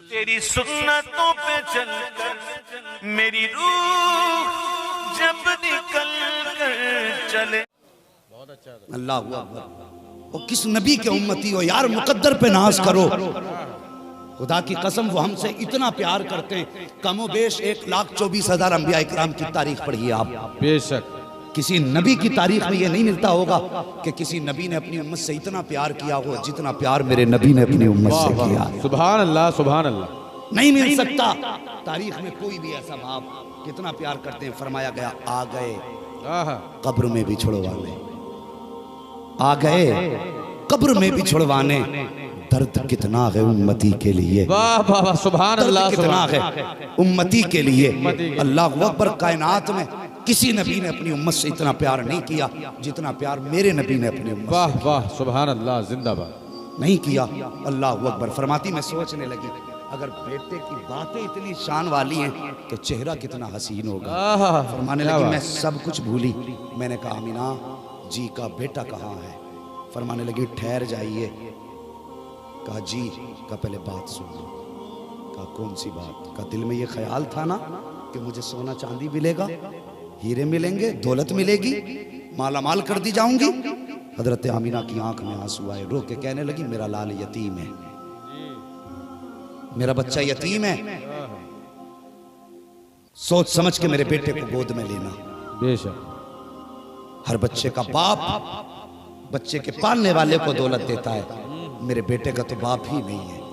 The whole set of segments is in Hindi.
तेरी सुन्नतों पे चलकर मेरी रूह जब निकल कर चले। बहुत अच्छा अल्लाह वो किस नबी के उम्मती हो यार, मुकद्दर पे नाज करो। खुदा की कसम वो हमसे इतना प्यार करते हैं। कमो बेश 1,24,000 अंबिया इकराम की तारीख पढ़िए आप। बेशक किसी नबी की तारीख में ये नहीं मिलता होगा कि किसी नबी ने अपनी उम्मत से इतना प्यार किया हो जितना प्यार मेरे नबी ने अपनी उम्मत से किया। सुभान अल्लाह सुभान अल्लाह। नहीं मिल सकता तारीख में कोई भी ऐसा बाप कितना प्यार करते हैं। फरमाया गया आ गए कब्र में भी छुड़वाने, आ गए कब्र में भी छुड़वाने, दर्द कितना है उम्मती के लिए। वाह वाह वाह सुभान अल्लाह। कितना है उम्मती के लिए। अल्लाह अकबर। कायनात में किसी नबी ने अपनी उम्मत से इतना प्यार नहीं किया जितना प्यार मेरे नबी ने अपनी उम्मत। वाह वाह सुभान अल्लाह जिंदाबाद। नहीं किया। अल्लाह अकबर। फरमाती मैं सोचने लगी अगर बेटे की बातें इतनी शान वाली हैं तो चेहरा कितना हसीन होगा। फरमाने लगी मैं सब कुछ भूली। मैंने कहा अमीना जी का बेटा कहाँ है? फरमाने लगी ठहर जाइए। कहा जी का पहले बात सुन लो। कहा कौन सी बात? का दिल में ये ख्याल था ना कि मुझे सोना चांदी मिलेगा, हीरे मिलेंगे, दौलत मिलेगी, माला माल कर दी जाऊंगी। हजरत आमीना की आंख में आंसू आए। रो के कहने लगी मेरा लाल यतीम है, मेरा बच्चा यतीम है, सोच समझ के मेरे बेटे को गोद में लेना। बेशक हर बच्चे का बाप बच्चे के पालने वाले को दौलत देता है, मेरे बेटे का तो बाप ही नहीं है।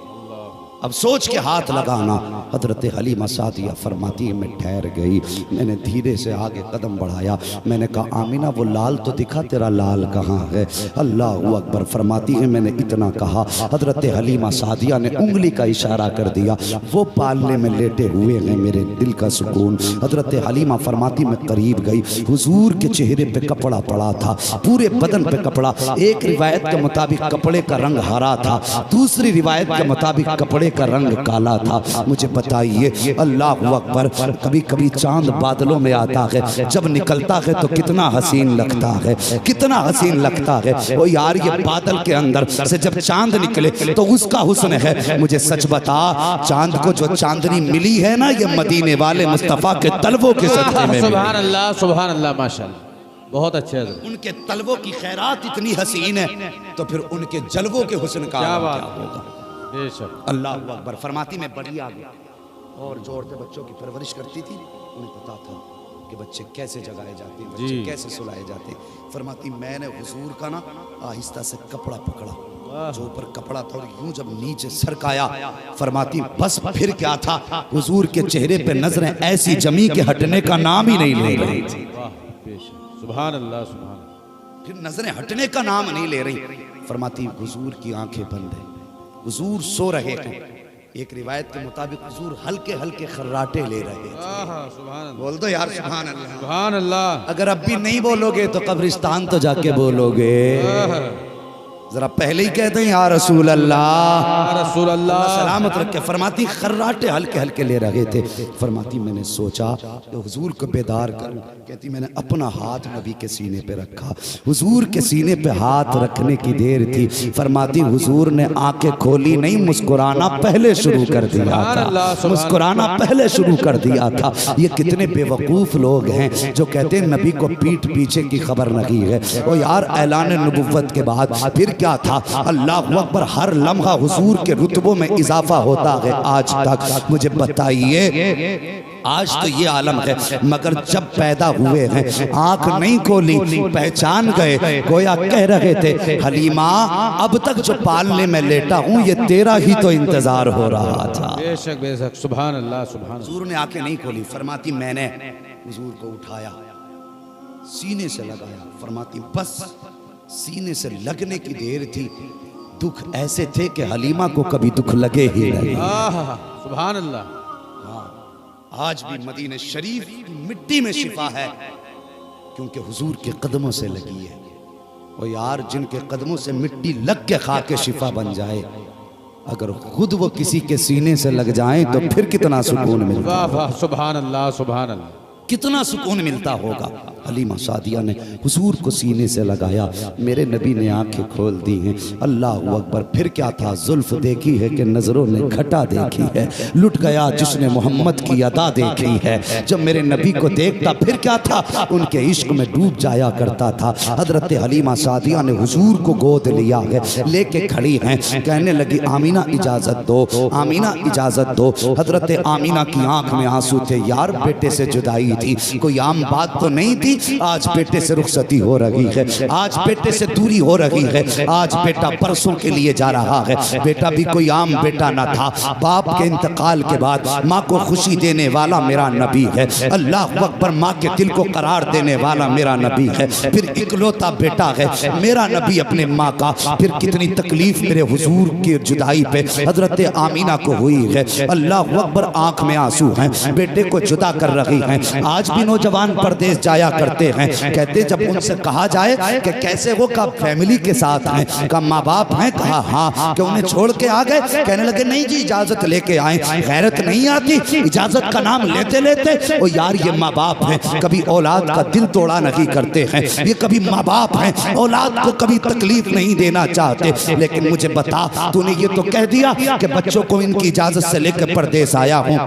अब सोच के हाथ लगाना। हजरत हलीमा सादिया फरमाती है मैं ठहर गई। मैंने धीरे से आगे कदम बढ़ाया। मैंने कहा आमीना वो लाल तो दिखा, तेरा लाल कहाँ है? अल्लाह अकबर। फरमाती है मैंने इतना कहा, हजरत हलीमा सादिया ने उंगली का इशारा कर दिया। वो पालने में लेटे हुए हैं, मेरे दिल का सुकून। हजरत हलीमा फरमाती मैं करीब गई। हुजूर के चेहरे पे कपड़ा पड़ा था, पूरे बदन पे कपड़ा। एक रिवायत के मुताबिक कपड़े का रंग हरा था, दूसरी रिवायत के मुताबिक कपड़े का रंग काला था। मुझे बताइए अल्लाह अकबर। कभी कभी चांद बादलों में आता है, जब निकलता है तो कितना हसीन लगता है, कितना हसीन लगता है। ओ यार ये बादल के अंदर से जब चांद निकले तो उसका हुस्न है। मुझे सच बता चांद को जो चांदनी मिली है ना, ये मदीने वाले मुस्तफा के तलवों के सदक़े में। सुभान अल्लाह सुभान अल्लाह माशाअल्लाह। बहुत अच्छे है। उनके तलवों की खैरात इतनी हसीन है तो फिर उनके जलवों के हुस्न का क्या होगा। अल्लाह अकबर। फरमाती में बड़ी आ गई और जो औरतें बच्चों की परवरिश करती थी उन्हें पता था कि बच्चे कैसे जगाए जाते हैं, बच्चे कैसे सुलाए जाते हैं। फरमाती मैंने हुजूर का ना आहिस्ता से कपड़ा पकड़ा, जो ऊपर कपड़ा था, और यूं जब नीचे सरकाया। फरमाती बस फिर क्या था, हुजूर के चेहरे पे नजरें ऐसी जमी के हटने का नाम ही नहीं ले रही थी। सुभान अल्लाह सुभान। फिर नजरें हटने का नाम नहीं ले रही। फरमाती हुजूर की आंखें बंद है, हुजूर सो रहे हैं। एक रिवायत के मुताबिक हुजूर हल्के हल्के खर्राटे ले रहे थे। बोल दो यार सुभान अल्लाह सुभान अल्लाह। अगर अब भी नहीं बोलोगे तो कब्रिस्तान तो जाके बोलोगे। जरा पहले ही कहते हैं या रसूल अल्लाह, रसूल अल्लाह सलामत रखे। फरमाती खर्राटे हल्के हल्के ले रहे थे। फरमाती मैंने सोचा कि हुजूर को बेदार करूं। कहती मैंने अपना हाथ नबी के सीने पे रखा। हुजूर के सीने पे हाथ रखने की देर थी। फरमाती हुजूर ने आंखें खोली नहीं, मुस्कुराना पहले शुरू कर दिया था, मुस्कुराना पहले शुरू कर दिया था। ये कितने बेवकूफ लोग हैं जो कहते हैं नबी को पीठ पीछे की खबर नहीं है। और यार ऐलान नबुव्वत के बाद फिर क्या था? अल्लाह अकबर। हर लम्हा हुजूर के रुतबों में इजाफा होता है आज तक। मुझे बताइए आज तो ये आलम है, मगर जब पैदा हुए हैं आंख नहीं खोली, पहचान गए। गोया कह रहे थे हलीमा अब तक जो पालने में लेटा हूँ ये तेरा ही तो इंतजार हो रहा था। बेशक बेशक सुभान अल्लाह सुभान। हुजूर ने आंखें नहीं खोली। फरमाती मैंने हुजूर को उठाया, सीने से लगाया। फरमाती बस सीने से लगने की देर थी, दुख ऐसे थे कि हलीमा को कभी दुख लगे ही नहीं। सुभान अल्लाह। आज भी मदीने शरीफ की मिट्टी में शिफा है क्योंकि हुजूर के कदमों से लगी है। और यार जिनके कदमों से मिट्टी लग के खा के शिफा बन जाए, अगर खुद वो किसी के सीने से लग जाए तो फिर कितना सुकून मिलता। वाह वाह सुभान अल्लाह सुभान अल्लाह। कितना सुकून मिलता होगा। हलीमा सादिया ने हुजूर को सीने से लगाया, मेरे नबी ने आंखें खोल दी हैं। अल्लाह अकबर। फिर क्या था? जुल्फ देखी है कि नजरों ने घटा देखी है, लुट गया जिसने मोहम्मद की अदा देखी है। जब मेरे नबी को देखता फिर क्या था? उनके इश्क में डूब जाया करता था। हजरत हलीमा सादिया ने हुजूर को गोद लिया है, लेके खड़ी हैं, कहने लगी आमीना इजाजत दो, आमीना इजाजत दो। हजरत आमीना की आंख में आंसू थे। यार बेटे से जुदाई थी, कोई आम बात तो नहीं थी। आज बेटे से रुखसती हो रही है, आज बेटे से दूरी हो रही है। आज बेटा परसों के लिए जा रहा है। बेटा भी कोई आम बेटा ना था। बाप के इंतकाल के बाद माँ को खुशी देने वाला मेरा नबी है। अल्लाह अकबर। माँ के दिल को करार देने वाला मेरा नबी है। फिर इकलौता बेटा है मेरा नबी अपने माँ का। फिर कितनी तकलीफ मेरे हुजूर की जुदाई पे हजरत आमीना को हुई है। अल्लाह अकबर। आंख में आंसू हैं, बेटे को जुदा कर रही हैं। आज भी नौजवान परदेश जाया करते हैं, कहते जब उनसे कहा जाए कि कैसे हो, का फैमिली के साथ हैं, का माँ बाप हैं, कहा हाँ, कि उन्हें छोड़ के आ गए, कहने लगे नहीं जी इजाजत लेके आए। गैरत नहीं आती इजाजत का नाम लेते लेते। ओ यार ये माँ बाप हैं, कभी औलाद का दिल तोड़ा नहीं करते हैं। ये कभी माँ बाप हैं, औलाद को कभी तकलीफ नहीं देना चाहते। लेकिन मुझे बता, तूने ये तो कह दिया कि बच्चों को इनकी इजाजत से लेकर परदेश आया हूँ,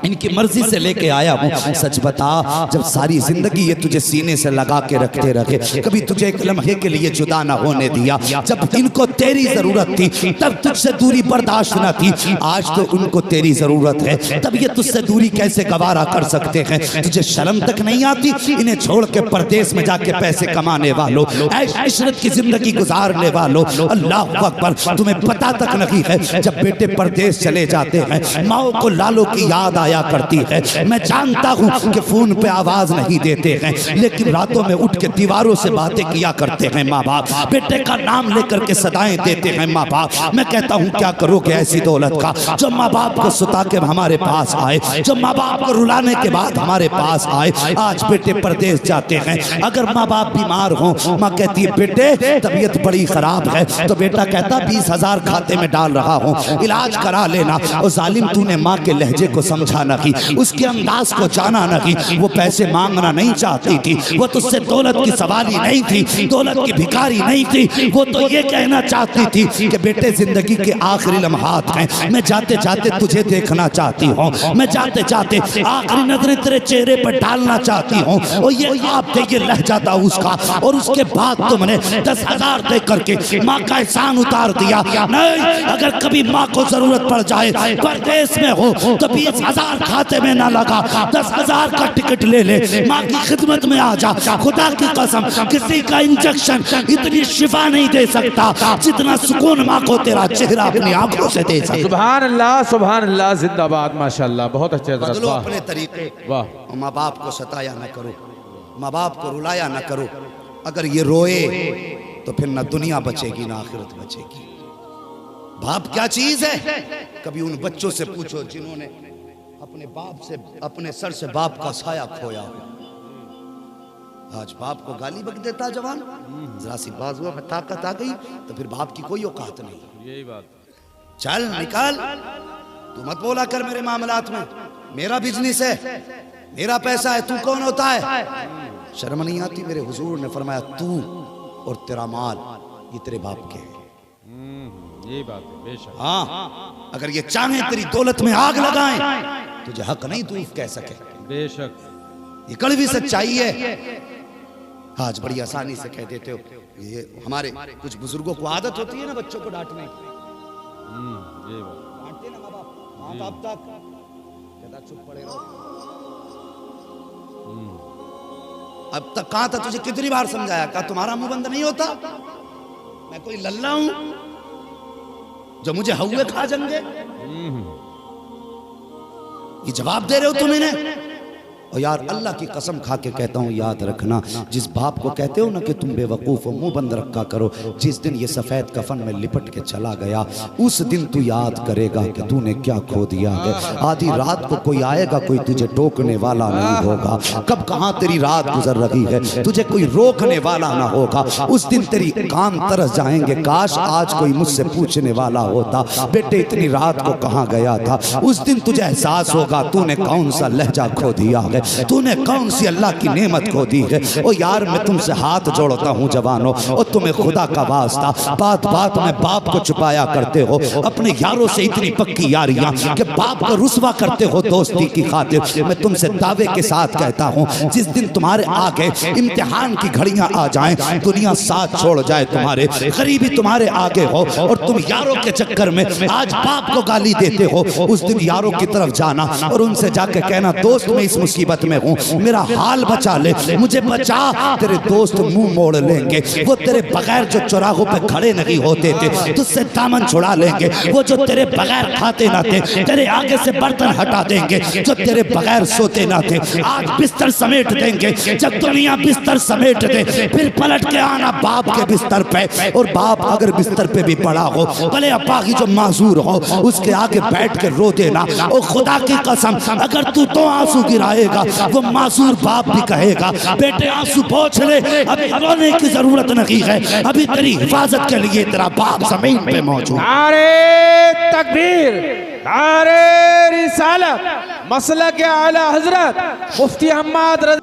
इनकी मर्जी से लेके आया हूँ। सच बता, जब सारी जिंदगी ये तुझे सीने से लगा के रखते रखे, कभी तुझे एक लम्हे के लिए जुदा ना होने दिया। जब इनको तेरी जरूरत थी तब तुझसे दूरी बर्दाश्त न थी। आज तो उनको तेरी जरूरत है, तब ये तुझसे दूरी कैसे गवारा कर सकते हैं? तुझे शर्म तक नहीं आती? इन्हें छोड़ के परदेश में जाके पैसे कमाने वालों, ऐश इशरत की जिंदगी गुजारने वालों, अल्लाह अकबर। तुम्हें पता तक नहीं है जब बेटे परदेश चले जाते हैं माओ को लालों की याद आया करती है। मैं जानता हूँ कि फोन पे आवाज नहीं देते हैं, लेकिन रातों में उठ के दीवारों से बातें किया करते हैं माँ बाप। बेटे का नाम लेकर के सदाएं देते हैं माँ बाप। मैं कहता हूँ क्या करोगे ऐसी दौलत का? जो माँ बाप को सुता के हमारे पास आए, जो माँ बाप को रुलाने के बाद हमारे पास आए। आज बेटे परदेश जाते हैं, अगर माँ बाप बीमार हो, माँ कहती है बेटे तबीयत बड़ी खराब है, तो बेटा कहता 20,000 खाते में डाल रहा हूँ, इलाज करा लेना। और जालिम तूने माँ के लहजे को समझा नहीं, उसके अंदाज को जाना नहीं। वो पैसे मांगना नहीं चाहती थी, वो तुझसे दौलत की सवाली नहीं थी, दौलत की भिखारी नहीं थी। वो तो ये कहना चाहती थी कि बेटे जिंदगी के आखिरी लम्हात हैं, मैं जाते जाते तुझे देखना चाहती हूँ, मैं जाते जाते आखिरी नजरें तेरे चेहरे पर डालना चाहती हूँ। और ये आप देखिए लहजा था उसका। और उसके बाद तुमने 10,000 दे करके माँ का एहसान उतार दिया। नहीं, अगर कभी माँ को जरूरत पड़ जाए, परदेश में हो, तो 20,000 खाते में ना लगा, 10,000 का टिकट ले ले, माँ की खिदमत में आ जा। खुदा की कसम, किसी का इंजेक्शन इतनी शिफा नहीं दे सकता जितना सुकून माँ को तेरा चेहरा अपनी आंखों से दे सकता। सुभान अल्लाह, जिंदाबाद, माशाल्लाह, बहुत अच्छे। बदलो अपने तरीके। वाह। माँ बाप को सताया ना करो, माँ बाप को रुलाया ना करो। अगर ये रोए तो फिर ना दुनिया बचेगी ना आखिरत बचेगी। बाप क्या चीज है? कभी उन बच्चों से पूछो जिन्होंने अपने बाप से, अपने सर से बाप का साया खोया हो। आज बाप को गाली बक देता जवान, जरा सी बाजुआ में ताकत आ गई तो फिर बाप की कोई औकात नहीं। यही बात। चल निकाल, तू मत बोला कर मेरे मामलात में, मेरा बिजनेस है, मेरा पैसा है, तू कौन होता है? शर्म नहीं आती? मेरे हुजूर ने फरमाया तू और तेरा माल ये तेरे बाप के हैं। यही बात है, बेशक। हाँ, अगर ये चाहे तेरी दौलत में आग लगाएं, तुझे हक नहीं तू कह सके। बेशक ये कड़वी सच्चाई है। आज बड़ी आसानी से कह देते हो। ये हमारे कुछ बुजुर्गों को आदत होती है ना बच्चों को डांटने की। ये बात डांटते ना माँ बाप तक, कहता चुप पड़े रहो। अब तक कहा था तुझे कितनी बार समझाया, कहा तुम्हारा मुंह बंद नहीं होता? मैं कोई लल्ला हूं जो मुझे हौवे खा जाएंगे? ये जवाब दे रहे हो तुम इन्हें? और यार अल्लाह की कसम खा के कहता हूँ, याद रखना, जिस बाप को कहते हो ना कि तुम बेवकूफ़ हो, मुंह बंद रखा करो, जिस दिन ये सफ़ेद कफन में लिपट के चला गया, उस दिन तू याद करेगा कि तूने क्या खो दिया है। आधी रात को कोई आएगा, कोई तुझे टोकने वाला नहीं होगा। कब कहाँ तेरी रात गुजर रही है, तुझे कोई रोकने वाला ना होगा। उस दिन तेरी कान तरस जाएंगे, काश आज कोई मुझसे पूछने वाला होता, बेटे इतनी रात को कहाँ गया था। उस दिन तुझे एहसास होगा तूने कौन सा लहजा खो दिया है। तूने कौन सी अल्लाह की नेमत को दी है। ओ यार मैं तुमसे हाथ जोड़ता हूँ जवानों, और तुम्हें खुदा का वास्ता बात बात में बाप को छुपाया करते हो, अपने यारों से इतनी पक्की यारियां कि बाप को रुस्वा करते हो दोस्ती की खातिर। मैं तुमसे दावे के साथ कहता हूँ, जिस दिन तुम्हारे आगे इम्तिहान की घड़ियां आ जाएं, दुनिया साथ छोड़ जाए तुम्हारे, गरीबी तुम्हारे आगे हो और तुम यारों के चक्कर में आज बाप को गाली देते हो, उस दिन यारों की तरफ जाना और उनसे जाके कहना दोस्त मैं इस मुसीबत में हूँ, मेरा हाल बचा ले, मुझे बचा। तेरे दोस्त मुंह मोड़ लेंगे, वो तेरे बगैर जो चौराहों पे खड़े नहीं होते थे तुझसे दामन छुड़ा लेंगे, वो जो तेरे बगैर खाते ना थे तेरे आगे से बर्तन हटा देंगे, जो तेरे बगैर सोते ना थे आज बिस्तर समेट देंगे। जब दुनिया बिस्तर समेट दे फिर पलट के आना बाप के बिस्तर पे, और बाप अगर बिस्तर पे भी पड़ा हो भले अब्बा की जो माजूर हो उसके आगे बैठ के रो देना, और खुदा की कसम अगर तू तो आंसू गिराएगा वो माजूर बाप भी कहेगा बेटे आंसू पोंछ ले, अभी रोने की जरूरत नहीं है, अभी तेरी हिफाजत के लिए तेरा बाप जमीन पे मौजूद। नारे तकबीर, नारे रिसालत, मसलक आला हजरत मुफ्ती अहमद